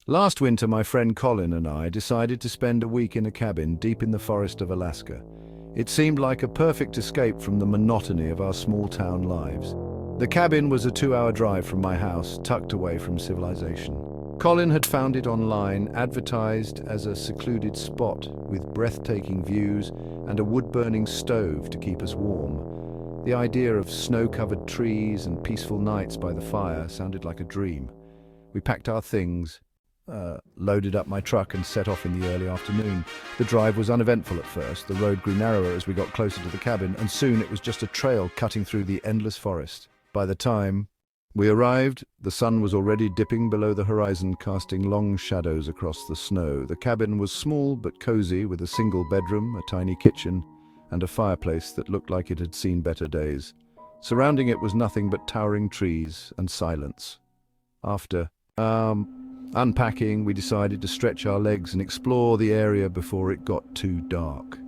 Last winter, my friend Colin and I decided to spend a week in a cabin deep in the forest of Alaska. It seemed like a perfect escape from the monotony of our small town lives. The cabin was a 2-hour drive from my house, tucked away from civilization. Colin had found it online, advertised as a secluded spot with breathtaking views and a wood-burning stove to keep us warm. The idea of snow-covered trees and peaceful nights by the fire sounded like a dream. We packed our things, loaded up my truck and set off in the early afternoon. The drive was uneventful at first. The road grew narrower as we got closer to the cabin, and soon it was just a trail cutting through the endless forest. By the time we arrived, the sun was already dipping below the horizon, casting long shadows across the snow. The cabin was small but cozy, with a single bedroom, a tiny kitchen, and a fireplace that looked like it had seen better days. Surrounding it was nothing but towering trees and silence. After unpacking, we decided to stretch our legs and explore the area before it got too dark.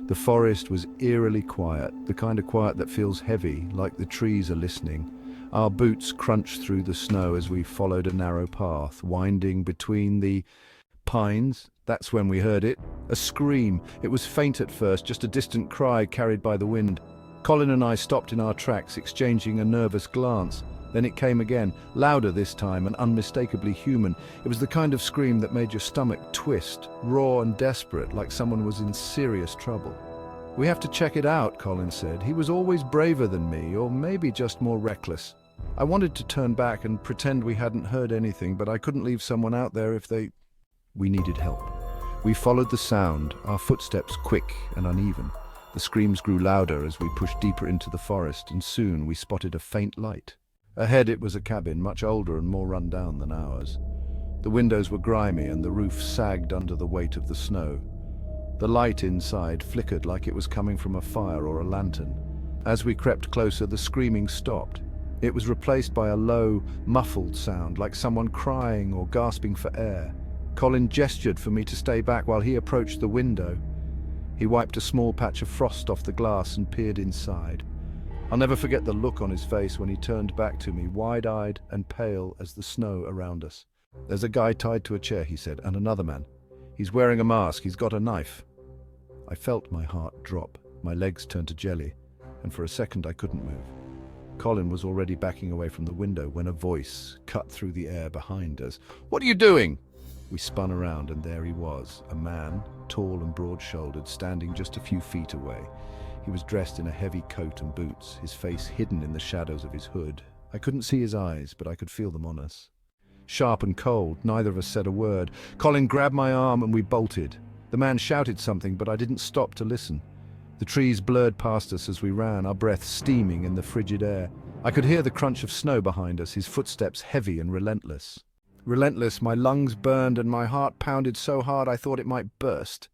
The forest was eerily quiet, the kind of quiet that feels heavy, like the trees are listening. Our boots crunched through the snow as we followed a narrow path, winding between the pines. That's when we heard it. A scream. It was faint at first, just a distant cry carried by the wind. Colin and I stopped in our tracks, exchanging a nervous glance. Then it came again, louder this time and unmistakably human. It was the kind of scream that made your stomach twist, raw and desperate, like someone was in serious trouble. "We have to check it out," Colin said. "He was always braver than me, or maybe just more reckless." I wanted to turn back and pretend we hadn't heard anything, but I couldn't leave someone out there if We needed help. We followed the sound, our footsteps quick and uneven. The screams grew louder as we pushed deeper into the forest, and soon we spotted a faint light. Ahead it was a cabin, much older and more run down than ours. The windows were grimy and the roof sagged under the weight of the snow. The light inside flickered like it was coming from a fire or a lantern. As we crept closer, the screaming stopped. It was replaced by a low, muffled sound, like someone crying or gasping for air. Colin gestured for me to stay back while he approached the window. He wiped a small patch of frost off the glass and peered inside. I'll never forget the look on his face when he turned back to me, wide-eyed and pale as the snow around us. "There's a guy tied to a chair," he said, "and another man. He's wearing a mask, he's got a knife." I felt my heart drop, my legs turned to jelly, and for a second I couldn't move. Colin was already backing away from the window when a voice cut through the air behind us. "What are you doing?" We spun around and there he was, a man, tall and broad-shouldered, standing just a few feet away. He was dressed in a heavy coat and boots, his face hidden in the shadows of his hood. I couldn't see his eyes, but I could feel them on us. Sharp and cold, neither of us said a word. Colin grabbed my arm and we bolted. The man shouted something, but I didn't stop to listen. The trees blurred past us as we ran, our breath steaming in the frigid air. I could hear the crunch of snow behind us, his footsteps heavy and relentless. Relentless, my lungs burned and my heart pounded so hard I thought it might burst.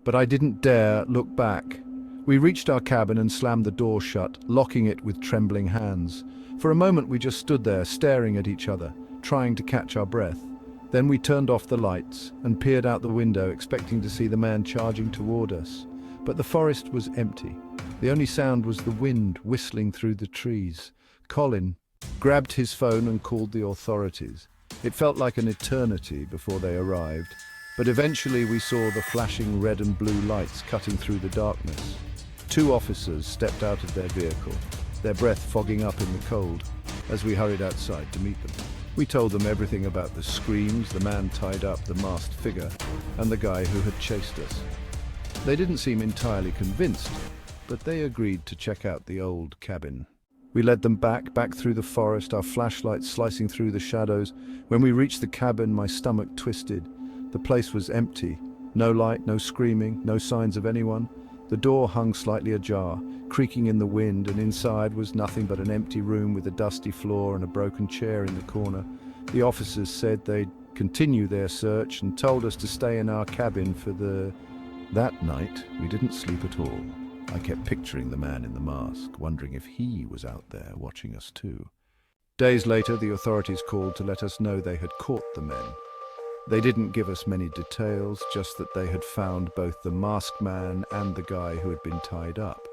But I didn't dare look back. We reached our cabin and slammed the door shut, locking it with trembling hands. For a moment we just stood there, staring at each other, trying to catch our breath. Then we turned off the lights and peered out the window, expecting to see the man charging toward us. But the forest was empty. The only sound was the wind whistling through the trees. Colin grabbed his phone and called the authorities. It felt like an eternity before they arrived, but eventually we saw the flashing red and blue lights cutting through the darkness. 2 officers stepped out of their vehicle, their breath fogging up in the cold, as we hurried outside to meet them. We told them everything about the screams, the man tied up, the masked figure, and the guy who had chased us. They didn't seem entirely convinced, but they agreed to check out the old cabin. We led them back through the forest, our flashlights slicing through the shadows. When we reached the cabin, my stomach twisted. The place was empty. No light, no screaming, no signs of anyone. The door hung slightly ajar, creaking in the wind, and inside was nothing but an empty room with a dusty floor and a broken chair in the corner. The officers said they'd continue their search and told us to stay in our cabin for That night, we didn't sleep at all. I kept picturing the man in the mask, wondering if he was out there watching us too. Days later, the authorities called to let us know they had caught the men. They didn't give us many details, just that they had found both the masked man and the guy who had been tied up.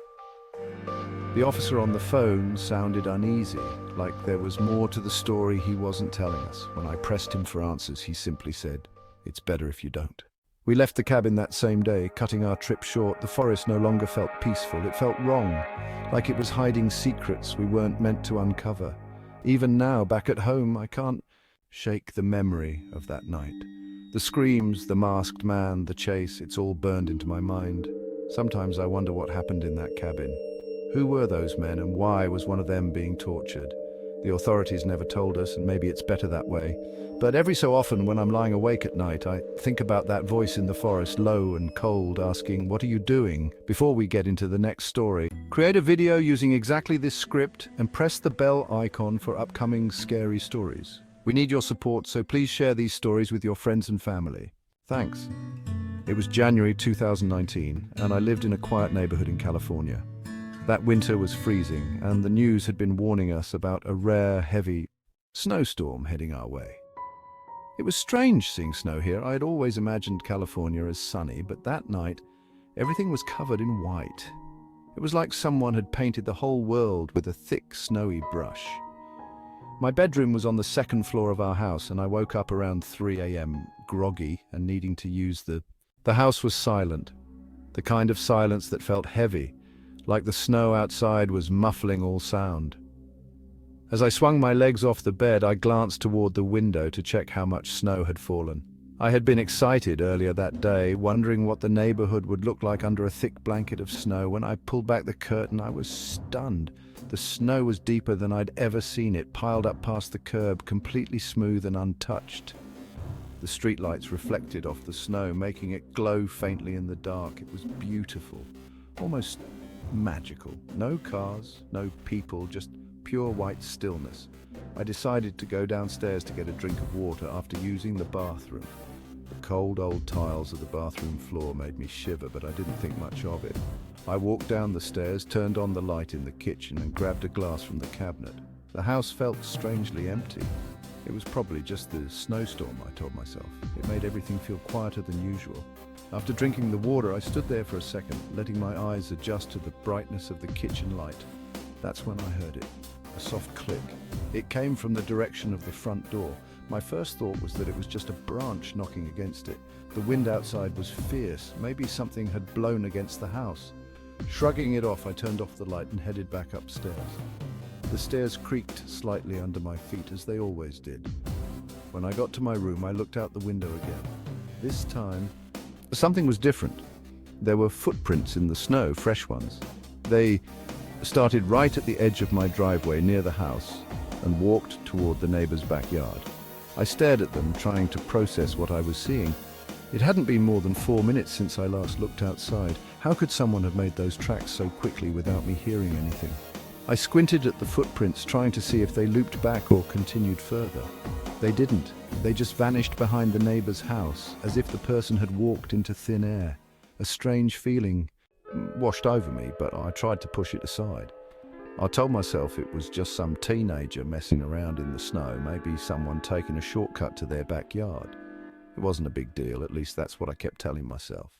The officer on the phone sounded uneasy, like there was more to the story he wasn't telling us. When I pressed him for answers, he simply said, "It's better if you don't." We left the cabin that same day, cutting our trip short. The forest no longer felt peaceful. It felt wrong, like it was hiding secrets we weren't meant to uncover. Even now, back at home, I can't shake the memory of that night. The screams, the masked man, the chase, it's all burned into my mind. Sometimes I wonder what happened in that cabin. Who were those men, and why was one of them being tortured? The authorities never told us, and maybe it's better that way. But every so often, when I'm lying awake at night, I think about that voice in the forest, low and cold, asking, "What are you doing?" Before we get into the next story, create a video using exactly this script and press the bell icon for upcoming scary stories. We need your support, so please share these stories with your friends and family. Thanks. It was January 2019, and I lived in a quiet neighborhood in California. That winter was freezing, and the news had been warning us about a rare, heavy snowstorm heading our way. It was strange seeing snow here. I had always imagined California as sunny, but that night, everything was covered in white. It was like someone had painted the whole world with a thick, snowy brush. My bedroom was on the second floor of our house, and I woke up around 3 a.m., groggy and needing to use The house was silent, the kind of silence that felt heavy, like the snow outside was muffling all sound. As I swung my legs off the bed, I glanced toward the window to check how much snow had fallen. I had been excited earlier that day, wondering what the neighborhood would look like under a thick blanket of snow. When I pulled back the curtain, I was stunned. The snow was deeper than I'd ever seen it, piled up past the curb, completely smooth and untouched. The streetlights reflected off the snow, making it glow faintly in the dark. It was beautiful, almost magical. No cars, no people, just pure white stillness. I decided to go downstairs to get a drink of water after using the bathroom. The cold old tiles of the bathroom floor made me shiver, but I didn't think much of it. I walked down the stairs, turned on the light in the kitchen, and grabbed a glass from the cabinet. The house felt strangely empty. It was probably just the snowstorm, I told myself. It made everything feel quieter than usual. After drinking the water, I stood there for a second, letting my eyes adjust to the brightness of the kitchen light. That's when I heard it, a soft click. It came from the direction of the front door. My first thought was that it was just a branch knocking against it. The wind outside was fierce. Maybe something had blown against the house. Shrugging it off, I turned off the light and headed back upstairs. The stairs creaked slightly under my feet, as they always did. When I got to my room, I looked out the window again. This time, something was different. There were footprints in the snow, fresh ones. They started right at the edge of my driveway near the house and walked toward the neighbor's backyard. I stared at them, trying to process what I was seeing. It hadn't been more than 4 minutes since I last looked outside. How could someone have made those tracks so quickly without me hearing anything? I squinted at the footprints, trying to see if they looped back or continued further. They didn't. They just vanished behind the neighbor's house, as if the person had walked into thin air. A strange feeling washed over me, but I tried to push it aside. I told myself it was just some teenager messing around in the snow, maybe someone taking a shortcut to their backyard. It wasn't a big deal, at least that's what I kept telling myself.